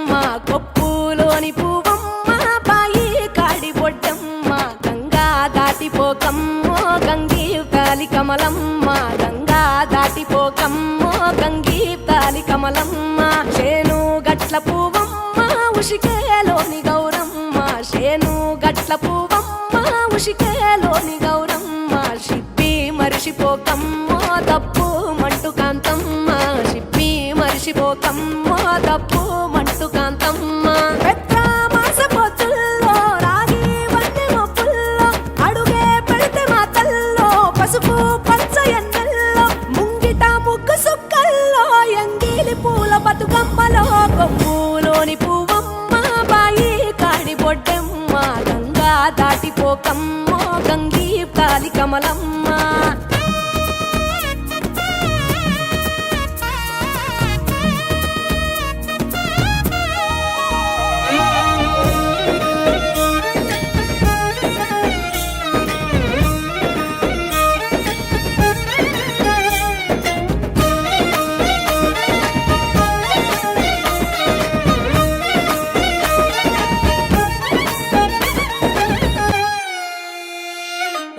బొడ్డెమ్మ కొప్పులోని పువ్వమ్మ బాయి కాడి బొడ్డెమ్మ గంగా దాటిపోకమ్మో గంగీ తాలి కమలమ్మ గంగా దాటిపోకమ్మో గంగీ తాలి కమలమ్మ చేను గట్ల పువ్వమ్మ ఉషికేలోని గౌరమ్మ చేను గట్ల పువ్వమ్మ ఉషికేలోని గౌరమ్మ షిప్పి మరిషిపోకమ్మో తప్పు మంటు కాంతమ్మ షిప్పి మరిషిపోకమ్మో తప్పు మంటు కాంతమ్మ పెద్ద మాస పొత్తుల్లో రాగి వన్నె మొప్పుల్లో అడుగే పెడితే మాతల్లో పసుపు పచ్చ ఎన్నెల్లో ముంగిట ముగ్గు సుక్కల్లో ఎంగిలి పూల బతుకమ్మలో కొమ్ములోని పువ్వమ్మ బాయి కాడి బొడ్డెమ్మ గంగా దాటిపోకమ్మో గంగీ తాలి కమలమ్మ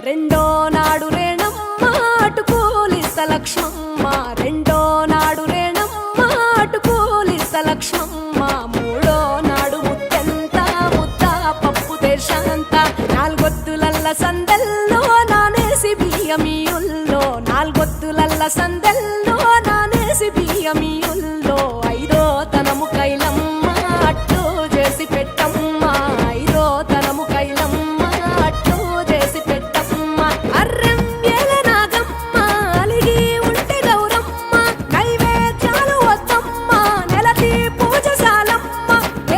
రెండో నాడు రేణమ్మ అటుకూలిస్త లక్ష్మమ్మ రెండో నాడు రేణమ్మ అటుకూలిస్త లక్ష్మమ్మ మూడో నాడు ముత్తెంత ముద్ద పప్పు దేశంత నాలుగొత్తులల్ల సందెల్లో నానేసి బియ్యమియుల్లో నాలుగొత్తులల్ల సందెల్లో నానేసి బియ్యమియుల్లో ఐదో తనము కైలమ్మ అట్టు చేసి పెట్టమ్మ ఐదో తనము కైలమ్మ అట్టు చేసి పెట్టమ్మ అర్రం ఏల నాగమ్మ అలిగి ఉంటే గౌరమ్మ నైవేద్యాలు వద్దమ్మ నెలతి పూజశాలమ్మ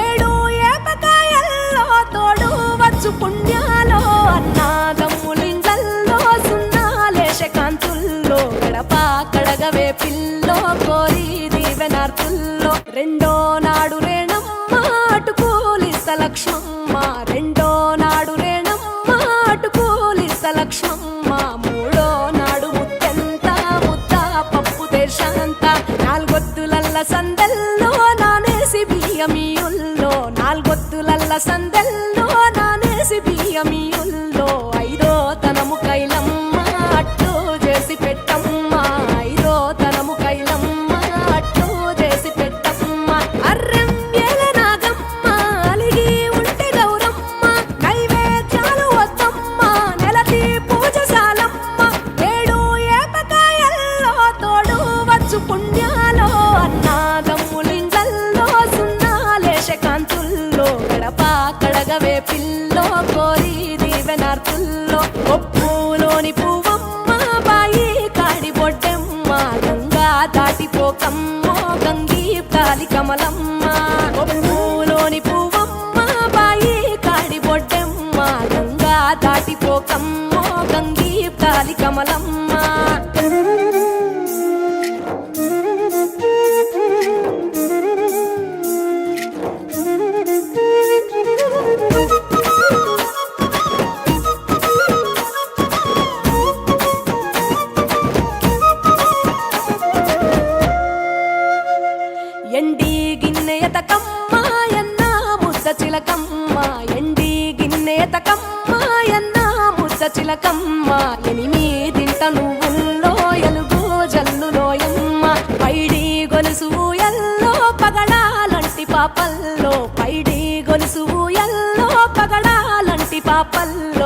ఏడు ఏపకాయల్లో తోడు వచ్చు పుణ్యాలో అన్నాదమ్ములింగల్లో సున్నాలేశ కాంతుల్లో గడప కడగవే పిల్లో కోరి దీవెనార్తుల్లో రెండో నాడు రేణమ్మ అటుకూలిస్త లక్ష్మమ్మ రెండో నాడు రేణమ్మ అటుకూలిస్త లక్ష్మమ్మ మూడో నాడు ముత్తెంత ముద్ద పప్పు దేశంత నాలుగొత్తులల్ల సందెల్లో నానేసి బియ్యమియుల్లో నాలుగొత్తులల్ల సందెల్లో నానేసి బియ్యమియుల్లో ఐదో తనము కైలమ్మ అట్టు చేసి పెట్టమ్మ ఐదో తనము కైలమ్మ అట్టు చేసి పెట్టమ్మ అర్రం ఏల నాగమ్మ అలిగి ఉంటే గౌరమ్మ నైవేద్యాలు వద్దమ్మ నెలతి పూజశాలమ్మ ఏడు ఏపకాయల్లో తోడు వచ్చు పుణ్యాలో అన్నాదమ్ములింగల్లో సున్నాలేశ కాంతుల్లో గడప కడగవే పిల్లో కోరి దీవెనార్తుల్లో కొప్పులోని పువ్వమ్మ బాయి కాడి బొడ్డెమ్మ గంగా దాటిపోకమ్మో గంగీ తాలి కమలమ్మ కొప్పులోని పువ్వమ్మ బాయి కాడి బొడ్డెమ్మ గంగా దాటిపోకమ్మో గంగీ తాలి కమలమ్మ ఎండి గిన్నెయతకమ్మ ఎన్న ముద్ద చిలకమ్మ ఎండి గిన్నెయతకమ్మ ఎన్న ముద్ద చిలకమ్మ ఎనిమిదింట నువ్వుల్లో ఎలుగు జల్లులోయమ్మ పైడి గొలుసు ఎల్లో పగడాలంటి పాపల్లో పైడి గొలుసు ఎల్లో పగడాలంటి పాపల్లో